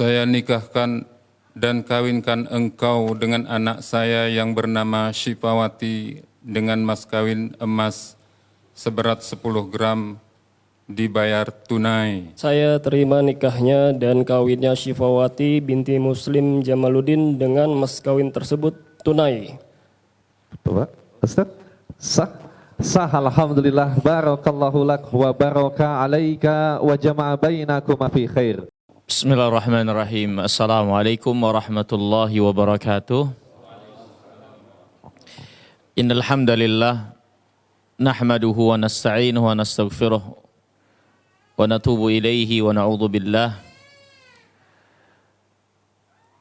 Saya nikahkan dan kawinkan engkau dengan anak saya yang bernama Syifawati dengan mas kawin emas seberat 10 gram dibayar tunai. Saya terima nikahnya dan kawinnya Syifawati binti Muslim Jamaluddin dengan mas kawin tersebut tunai. Betul, Pak? Ustaz? Sah? Sah, alhamdulillah. Barakallahu lak wa baraka alaika wa jama'a bainakuma fi khair. Bismillahirrahmanirrahim. Assalamualaikum warahmatullahi wabarakatuh. Innal hamdalillah nahmaduhu wa nasta'inuhu wa nastaghfiruh wa natubu ilaihi wa na'udzu billah.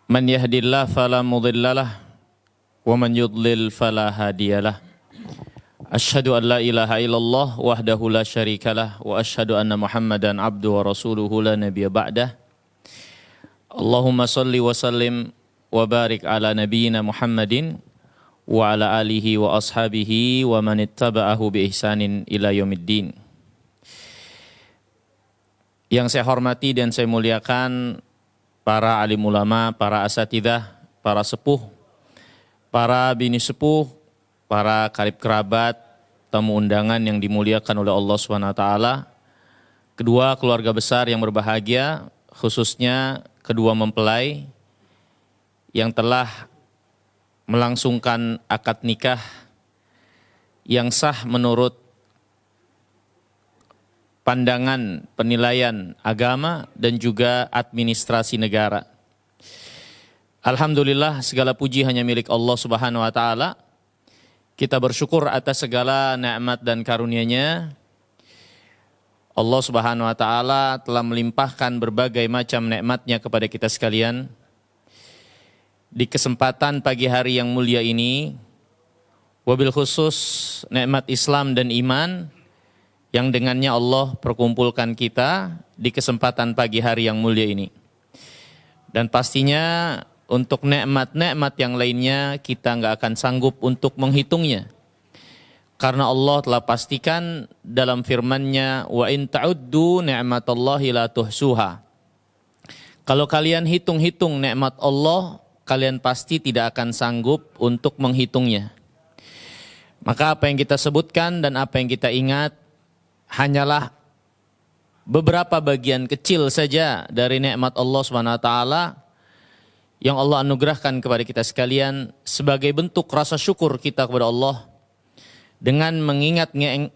Man yahdihillahu fala mudhillalah wa man yudlil fala hadiyalah. Asyhadu an la ilaha illallah wahdahu la syarikalah wa asyhadu anna Muhammadan abduhu wa rasuluhu la nabiyya ba'dah. Allahumma salli wa sallim wa barik ala nabiyyina Muhammadin wa ala alihi wa ashabihi wa man ittaba'ahu bi ihsanin ila yaumiddin. Yang saya hormati dan saya muliakan para alim ulama, para asatidzah, para sepuh, para bini sepuh, para karib kerabat, tamu undangan yang dimuliakan oleh Allah SWT, kedua keluarga besar yang berbahagia, khususnya kedua mempelai yang telah melangsungkan akad nikah yang sah menurut pandangan penilaian agama dan juga administrasi negara. Alhamdulillah, segala puji hanya milik Allah Subhanahu wa taala. Kita bersyukur atas segala nikmat dan karunia-Nya. Allah Subhanahu wa taala telah melimpahkan berbagai macam nikmat-Nya kepada kita sekalian. Di kesempatan pagi hari yang mulia ini, wabil khusus nikmat Islam dan iman yang dengannya Allah perkumpulkan kita di kesempatan pagi hari yang mulia ini. Dan pastinya untuk nikmat-nikmat yang lainnya kita nggak akan sanggup untuk menghitungnya. Karena Allah telah pastikan dalam firman-Nya, wa in ta'uddu ni'matallahi la tuhsuha. Kalau kalian hitung-hitung nikmat Allah, kalian pasti tidak akan sanggup untuk menghitungnya. Maka apa yang kita sebutkan dan apa yang kita ingat hanyalah beberapa bagian kecil saja dari nikmat Allah SWT yang Allah anugerahkan kepada kita sekalian sebagai bentuk rasa syukur kita kepada Allah. Dengan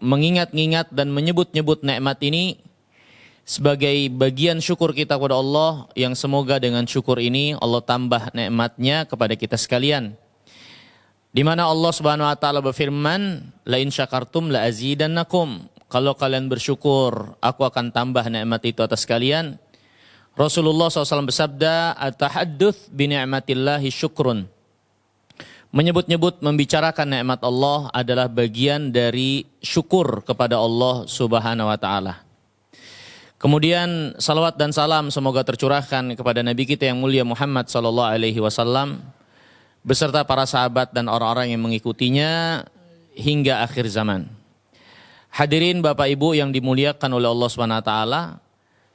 mengingat-ingat dan menyebut-nyebut nikmat ini sebagai bagian syukur kita kepada Allah, yang semoga dengan syukur ini Allah tambah nikmat-Nya kepada kita sekalian. Di mana Allah Subhanahu wa taala berfirman, la in syakartum la azidannakum. Kalau kalian bersyukur, aku akan tambah nikmat itu atas kalian. Rasulullah SAW bersabda, at-tahadduts bi ni'matillahi syukrun. Menyebut-nyebut, membicarakan nikmat Allah adalah bagian dari syukur kepada Allah Subhanahu wa taala. Kemudian salawat dan salam semoga tercurahkan kepada Nabi kita yang mulia Muhammad sallallahu alaihi wasallam beserta para sahabat dan orang-orang yang mengikutinya hingga akhir zaman. Hadirin Bapak Ibu yang dimuliakan oleh Allah Subhanahu wa taala,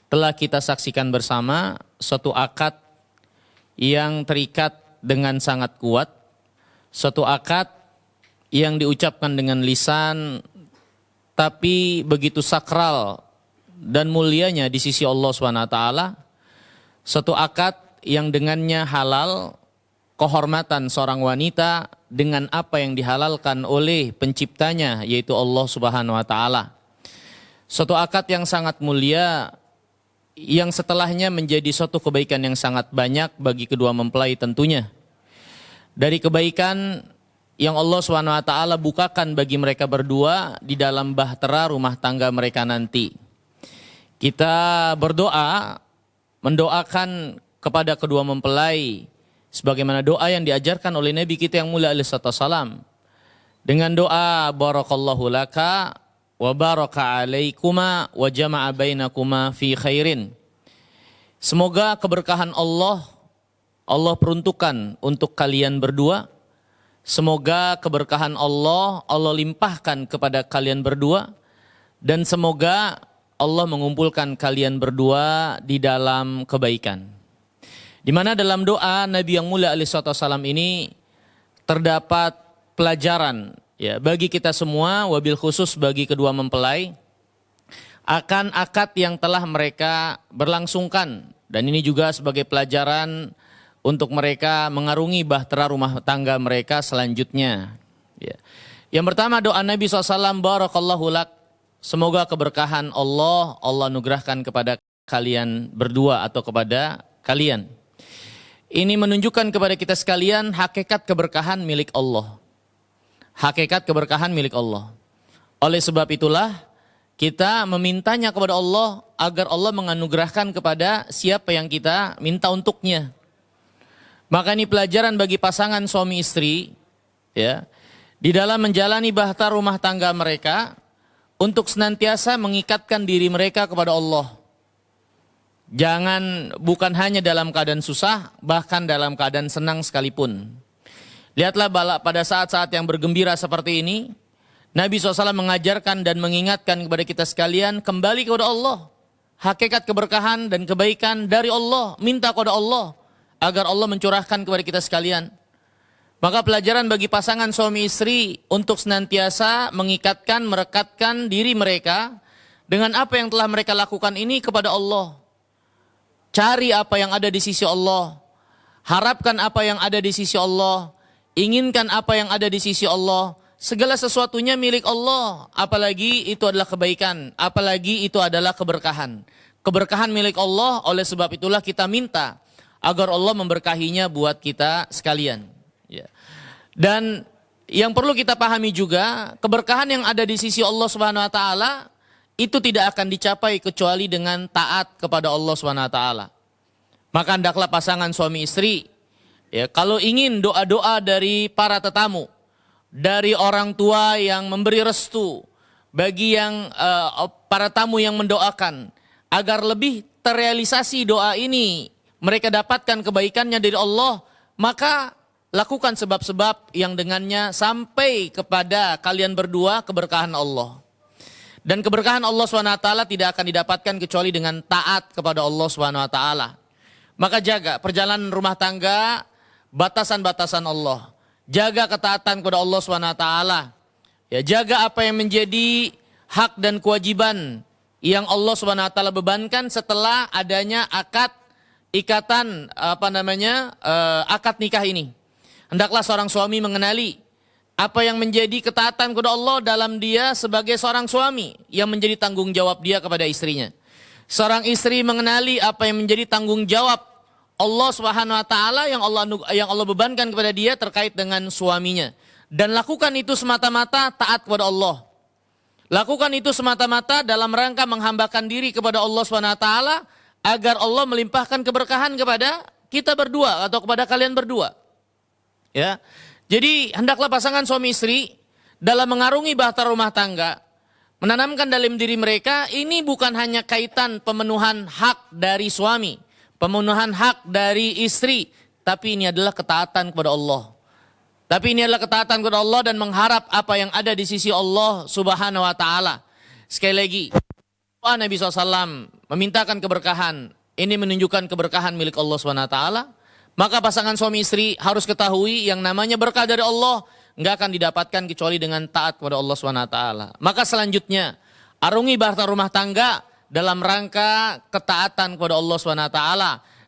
telah kita saksikan bersama suatu akad yang terikat dengan sangat kuat. Suatu akad yang diucapkan dengan lisan tapi begitu sakral dan mulianya di sisi Allah SWT. Suatu akad yang dengannya halal kehormatan seorang wanita dengan apa yang dihalalkan oleh penciptanya yaitu Allah Subhanahu wa taala. Suatu akad yang sangat mulia yang setelahnya menjadi suatu kebaikan yang sangat banyak bagi kedua mempelai tentunya. Dari kebaikan yang Allah SWT bukakan bagi mereka berdua di dalam bahtera rumah tangga mereka nanti. Kita berdoa, mendoakan kepada kedua mempelai sebagaimana doa yang diajarkan oleh Nabi kita yang mulia alaihi salam. Dengan doa barakallahu laka wa baraka alaikuma wa jama'a bainakuma fi khairin. Semoga keberkahan Allah peruntukkan untuk kalian berdua. Semoga keberkahan Allah limpahkan kepada kalian berdua. Dan semoga Allah mengumpulkan kalian berdua di dalam kebaikan. Di mana dalam doa Nabi yang mulia alaihissalam ini terdapat pelajaran ya bagi kita semua, wabil khusus bagi kedua mempelai, akan akad yang telah mereka berlangsungkan. Dan ini juga sebagai pelajaran untuk mereka mengarungi bahtera rumah tangga mereka selanjutnya. Ya. Yang pertama doa Nabi SAW, barakallahu lak, semoga keberkahan Allah anugerahkan kepada kalian berdua atau kepada kalian. Ini menunjukkan kepada kita sekalian hakikat keberkahan milik Allah. Hakikat keberkahan milik Allah. Oleh sebab itulah kita memintanya kepada Allah agar Allah menganugerahkan kepada siapa yang kita minta untuknya. Maka ini pelajaran bagi pasangan suami istri ya, di dalam menjalani bahtera rumah tangga mereka untuk senantiasa mengikatkan diri mereka kepada Allah. Jangan bukan hanya dalam keadaan susah, bahkan dalam keadaan senang sekalipun. Lihatlah pada saat-saat yang bergembira seperti ini, Nabi SAW mengajarkan dan mengingatkan kepada kita sekalian kembali kepada Allah. Hakikat keberkahan dan kebaikan dari Allah, minta kepada Allah agar Allah mencurahkan kepada kita sekalian. Maka pelajaran bagi pasangan suami istri untuk senantiasa mengikatkan, merekatkan diri mereka dengan apa yang telah mereka lakukan ini kepada Allah. Cari apa yang ada di sisi Allah, harapkan apa yang ada di sisi Allah, inginkan apa yang ada di sisi Allah. Segala sesuatunya milik Allah, apalagi itu adalah kebaikan, apalagi itu adalah keberkahan. Keberkahan milik Allah, oleh sebab itulah kita minta agar Allah memberkahinya buat kita sekalian. Ya. Dan yang perlu kita pahami juga, keberkahan yang ada di sisi Allah Subhanahu wa taala itu tidak akan dicapai kecuali dengan taat kepada Allah Subhanahu wa taala. Maka hendaklah pasangan suami istri ya, kalau ingin doa-doa dari para tetamu, dari orang tua yang memberi restu, bagi yang para tamu yang mendoakan agar lebih terrealisasi doa ini, mereka dapatkan kebaikannya dari Allah, maka lakukan sebab-sebab yang dengannya sampai kepada kalian berdua keberkahan Allah. Dan keberkahan Allah SWT tidak akan didapatkan kecuali dengan taat kepada Allah SWT. Maka jaga perjalanan rumah tangga, batasan-batasan Allah. Jaga ketaatan kepada Allah SWT. Ya, jaga apa yang menjadi hak dan kewajiban yang Allah SWT bebankan setelah adanya ikatan akad nikah ini. Hendaklah seorang suami mengenali apa yang menjadi ketaatan kepada Allah dalam dia sebagai seorang suami yang menjadi tanggung jawab dia kepada istrinya. Seorang istri mengenali apa yang menjadi tanggung jawab Allah Subhanahu wa taala yang Allah bebankan kepada dia terkait dengan suaminya, dan lakukan itu semata-mata taat kepada Allah. Lakukan itu semata-mata dalam rangka menghambakan diri kepada Allah Subhanahu wa taala agar Allah melimpahkan keberkahan kepada kita berdua atau kepada kalian berdua. Ya. Jadi hendaklah pasangan suami istri dalam mengarungi bahtera rumah tangga menanamkan dalam diri mereka ini bukan hanya kaitan pemenuhan hak dari suami, pemenuhan hak dari istri, tapi ini adalah ketaatan kepada Allah. Tapi ini adalah ketaatan kepada Allah dan mengharap apa yang ada di sisi Allah Subhanahu wa taala. Sekali lagi, doa Nabi SAW memintakan keberkahan. Ini menunjukkan keberkahan milik Allah Subhanahu wa taala. Maka pasangan suami istri harus ketahui yang namanya berkah dari Allah nggak akan didapatkan kecuali dengan taat kepada Allah SWT. Maka selanjutnya arungi bahtera rumah tangga dalam rangka ketaatan kepada Allah SWT.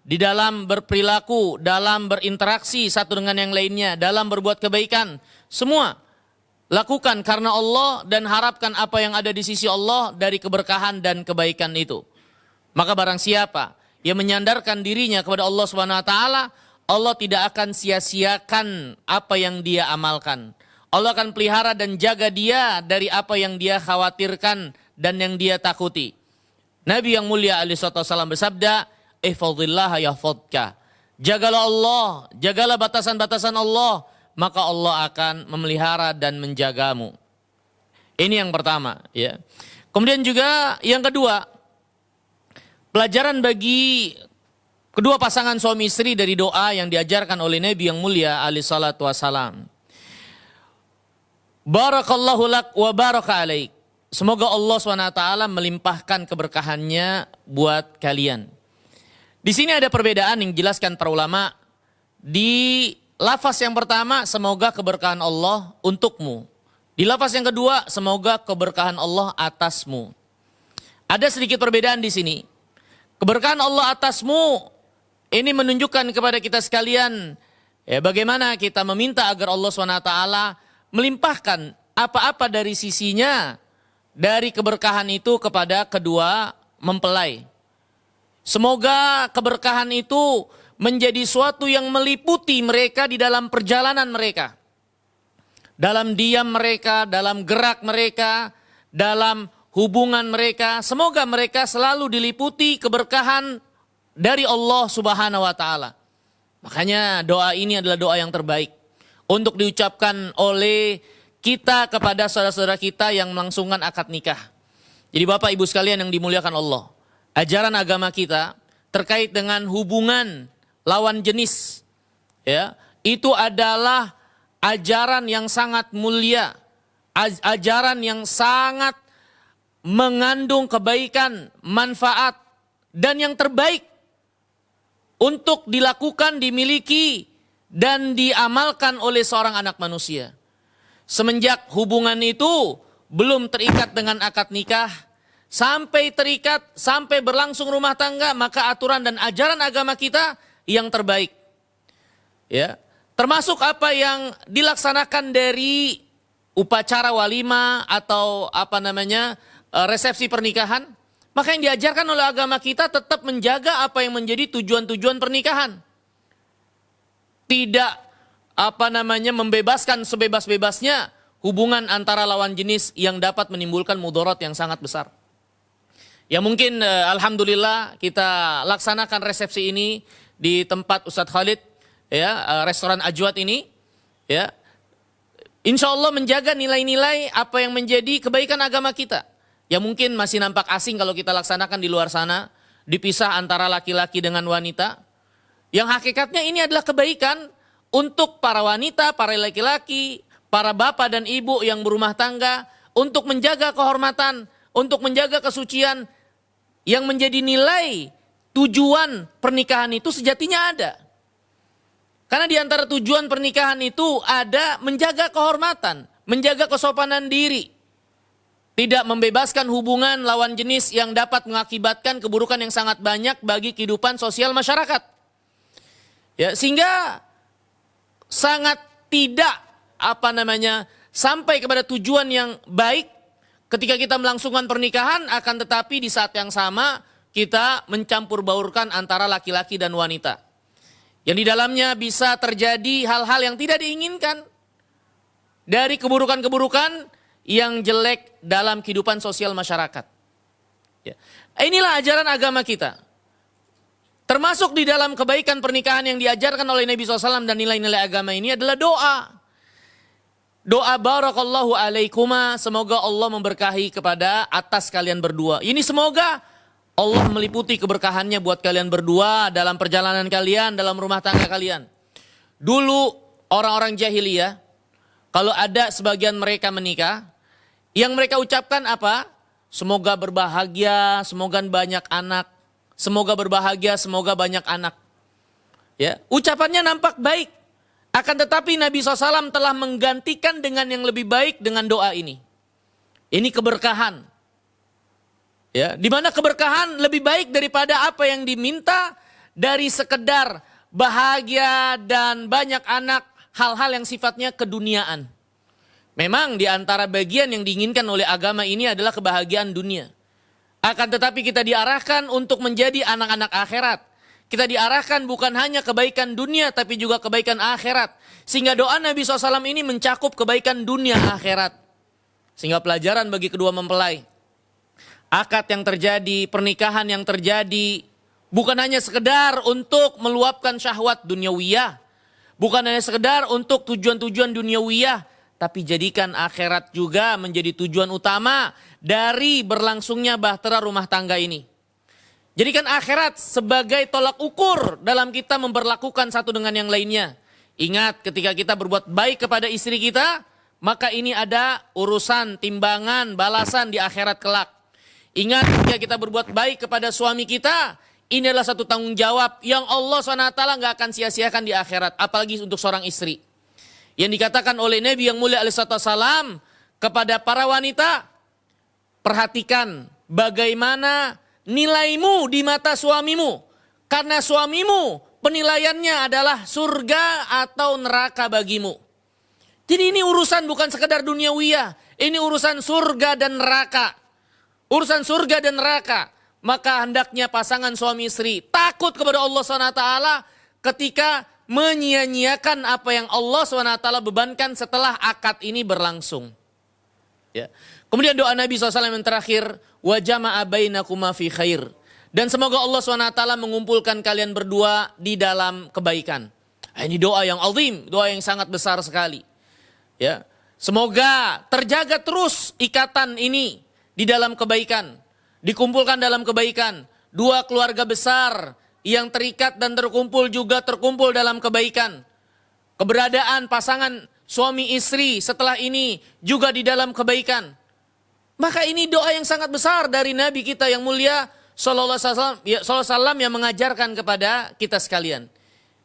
Di dalam berperilaku, dalam berinteraksi satu dengan yang lainnya, dalam berbuat kebaikan, semua lakukan karena Allah dan harapkan apa yang ada di sisi Allah dari keberkahan dan kebaikan itu. Maka barang siapa yang menyandarkan dirinya kepada Allah Subhanahu wa taala, Allah tidak akan sia-siakan apa yang dia amalkan. Allah akan pelihara dan jaga dia dari apa yang dia khawatirkan dan yang dia takuti. Nabi yang mulia alaihi wasallam bersabda, "Ihfazillaha yahfazka." Jagalah Allah, jagalah batasan-batasan Allah, maka Allah akan memelihara dan menjagamu. Ini yang pertama, ya. Kemudian juga yang kedua, pelajaran bagi kedua pasangan suami istri dari doa yang diajarkan oleh Nabi yang mulia alaihi salatu wassalam. Barakallahu lak wa baraka alaik. Semoga Allah SWT melimpahkan keberkahannya buat kalian. Di sini ada perbedaan yang dijelaskan para ulama. Di lafaz yang pertama, semoga keberkahan Allah untukmu. Di lafaz yang kedua, semoga keberkahan Allah atasmu. Ada sedikit perbedaan di sini. Keberkahan Allah atasmu ini menunjukkan kepada kita sekalian bagaimana kita meminta agar Allah SWT melimpahkan apa-apa dari sisinya dari keberkahan itu kepada kedua mempelai. Semoga keberkahan itu menjadi suatu yang meliputi mereka di dalam perjalanan mereka. Dalam diam mereka, dalam gerak mereka, dalam hubungan mereka. Semoga mereka selalu diliputi keberkahan dari Allah Subhanahu wa taala. Makanya doa ini adalah doa yang terbaik untuk diucapkan oleh kita kepada saudara-saudara kita yang melangsungkan akad nikah. Jadi Bapak Ibu sekalian yang dimuliakan Allah, ajaran agama kita terkait dengan hubungan lawan jenis, ya, itu adalah ajaran yang sangat mulia, ajaran yang sangat mengandung kebaikan, manfaat, dan yang terbaik untuk dilakukan, dimiliki, dan diamalkan oleh seorang anak manusia. Semenjak hubungan itu belum terikat dengan akad nikah, sampai terikat, sampai berlangsung rumah tangga, maka aturan dan ajaran agama kita yang terbaik. Ya, termasuk apa yang dilaksanakan dari upacara walimah atau resepsi pernikahan, maka yang diajarkan oleh agama kita tetap menjaga apa yang menjadi tujuan-tujuan pernikahan. Tidak membebaskan sebebas-bebasnya hubungan antara lawan jenis yang dapat menimbulkan mudarat yang sangat besar. Ya mungkin alhamdulillah kita laksanakan resepsi ini di tempat Ustadz Khalid, ya, restoran Ajwad ini, ya. Insya Allah menjaga nilai-nilai apa yang menjadi kebaikan agama kita. Ya mungkin masih nampak asing kalau kita laksanakan di luar sana, dipisah antara laki-laki dengan wanita. Yang hakikatnya ini adalah kebaikan untuk para wanita, para laki-laki, para bapak dan ibu yang berumah tangga, untuk menjaga kehormatan, untuk menjaga kesucian, yang menjadi nilai tujuan pernikahan itu sejatinya ada. Karena di antara tujuan pernikahan itu ada menjaga kehormatan, menjaga kesopanan diri, tidak membebaskan hubungan lawan jenis yang dapat mengakibatkan keburukan yang sangat banyak bagi kehidupan sosial masyarakat. Ya, sehingga sangat tidak sampai kepada tujuan yang baik ketika kita melangsungkan pernikahan, akan tetapi di saat yang sama kita mencampur baurkan antara laki-laki dan wanita. Yang di dalamnya bisa terjadi hal-hal yang tidak diinginkan dari keburukan-keburukan yang jelek dalam kehidupan sosial masyarakat. Ya. Inilah ajaran agama kita. Termasuk di dalam kebaikan pernikahan yang diajarkan oleh Nabi SAW dan nilai-nilai agama ini adalah doa. Doa barakallahu alaikuma, semoga Allah memberkahi kepada atas kalian berdua. Ini semoga Allah meliputi keberkahannya buat kalian berdua dalam perjalanan kalian, dalam rumah tangga kalian. Dulu orang-orang jahiliyah, kalau ada sebagian mereka menikah, yang mereka ucapkan apa? Semoga berbahagia, semoga banyak anak. Semoga berbahagia, semoga banyak anak. Ya, ucapannya nampak baik. Akan tetapi Nabi SAW telah menggantikan dengan yang lebih baik dengan doa ini. Ini keberkahan. Ya, di mana keberkahan lebih baik daripada apa yang diminta dari sekedar bahagia dan banyak anak, hal-hal yang sifatnya keduniaan. Memang di antara bagian yang diinginkan oleh agama ini adalah kebahagiaan dunia. Akan tetapi kita diarahkan untuk menjadi anak-anak akhirat. Kita diarahkan bukan hanya kebaikan dunia tapi juga kebaikan akhirat. Sehingga doa Nabi SAW ini mencakup kebaikan dunia akhirat. Sehingga pelajaran bagi kedua mempelai. Akad yang terjadi, pernikahan yang terjadi, bukan hanya sekedar untuk meluapkan syahwat duniawiyah. Bukan hanya sekedar untuk tujuan-tujuan duniawiyah. Tapi jadikan akhirat juga menjadi tujuan utama dari berlangsungnya bahtera rumah tangga ini. Jadikan akhirat sebagai tolak ukur dalam kita memperlakukan satu dengan yang lainnya. Ingat ketika kita berbuat baik kepada istri kita, maka ini ada urusan, timbangan, balasan di akhirat kelak. Ingat ketika kita berbuat baik kepada suami kita, ini adalah satu tanggung jawab yang Allah SWT nggak akan sia-siakan di akhirat, apalagi untuk seorang istri. Yang dikatakan oleh Nabi yang mulia alaihissalam kepada para wanita, perhatikan bagaimana nilaimu di mata suamimu. Karena suamimu penilaiannya adalah surga atau neraka bagimu. Jadi ini urusan bukan sekedar duniawiyah, ini urusan surga dan neraka. Urusan surga dan neraka. Maka hendaknya pasangan suami istri takut kepada Allah SWT ketika menyia-nyiakan apa yang Allah SWT bebankan setelah akad ini berlangsung. Ya. Kemudian doa Nabi SAW yang terakhir, wa jama'a bainakuma fi khair. Dan semoga Allah SWT mengumpulkan kalian berdua di dalam kebaikan. Ini doa yang azim, doa yang sangat besar sekali. Ya. Semoga terjaga terus ikatan ini di dalam kebaikan. Dikumpulkan dalam kebaikan. Dua keluarga besar yang terikat dan terkumpul juga terkumpul dalam kebaikan. Keberadaan pasangan suami istri setelah ini juga di dalam kebaikan. Maka ini doa yang sangat besar dari Nabi kita yang mulia Sallallahu Alaihi Wasallam yang mengajarkan kepada kita sekalian.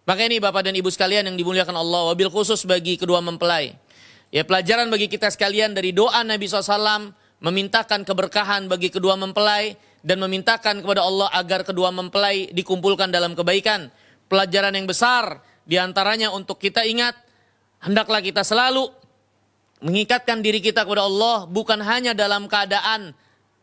Maka ini Bapak dan Ibu sekalian yang dimuliakan Allah, wabil khusus bagi kedua mempelai. Ya, pelajaran bagi kita sekalian dari doa Nabi SAW memintakan keberkahan bagi kedua mempelai dan memintakan kepada Allah agar kedua mempelai dikumpulkan dalam kebaikan. Pelajaran yang besar diantaranya untuk kita ingat, hendaklah kita selalu mengikatkan diri kita kepada Allah bukan hanya dalam keadaan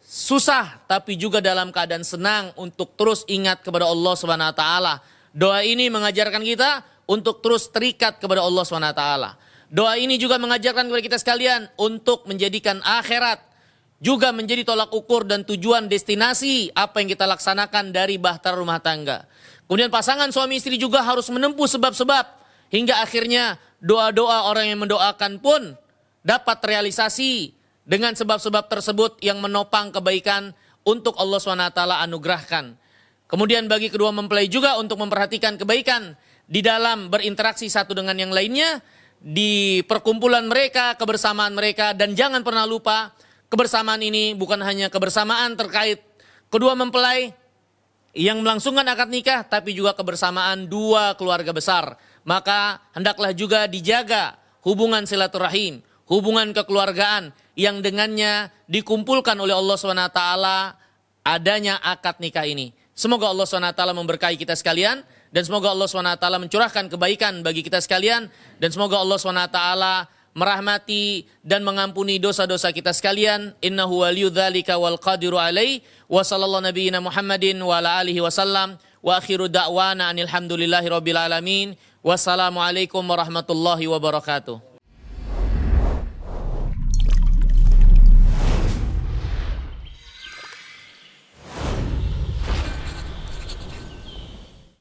susah tapi juga dalam keadaan senang untuk terus ingat kepada Allah Subhanahu wa taala. Doa ini mengajarkan kita untuk terus terikat kepada Allah Subhanahu wa taala. Doa ini juga mengajarkan kepada kita sekalian untuk menjadikan akhirat juga menjadi tolak ukur dan tujuan destinasi apa yang kita laksanakan dari bahtera rumah tangga. Kemudian pasangan suami istri juga harus menempuh sebab-sebab hingga akhirnya doa-doa orang yang mendoakan pun dapat realisasi dengan sebab-sebab tersebut yang menopang kebaikan untuk Allah SWT anugerahkan. Kemudian bagi kedua mempelai juga untuk memperhatikan kebaikan di dalam berinteraksi satu dengan yang lainnya, di perkumpulan mereka, kebersamaan mereka, dan jangan pernah lupa kebersamaan ini bukan hanya kebersamaan terkait kedua mempelai yang melangsungkan akad nikah, tapi juga kebersamaan dua keluarga besar. Maka hendaklah juga dijaga hubungan silaturahim, hubungan kekeluargaan yang dengannya dikumpulkan oleh Allah SWT adanya akad nikah ini. Semoga Allah SWT memberkahi kita sekalian dan semoga Allah SWT mencurahkan kebaikan bagi kita sekalian dan semoga Allah SWT merahmati dan mengampuni dosa-dosa kita sekalian. Innahu waliyyu dzalika wal qadiru alaihi wa sallallahu nabiyina Muhammadin wa ala alihi wasallam wa akhiru da'wana anil hamdulillahi rabbil alamin. Wassalamualaikum warahmatullahi wabarakatuh.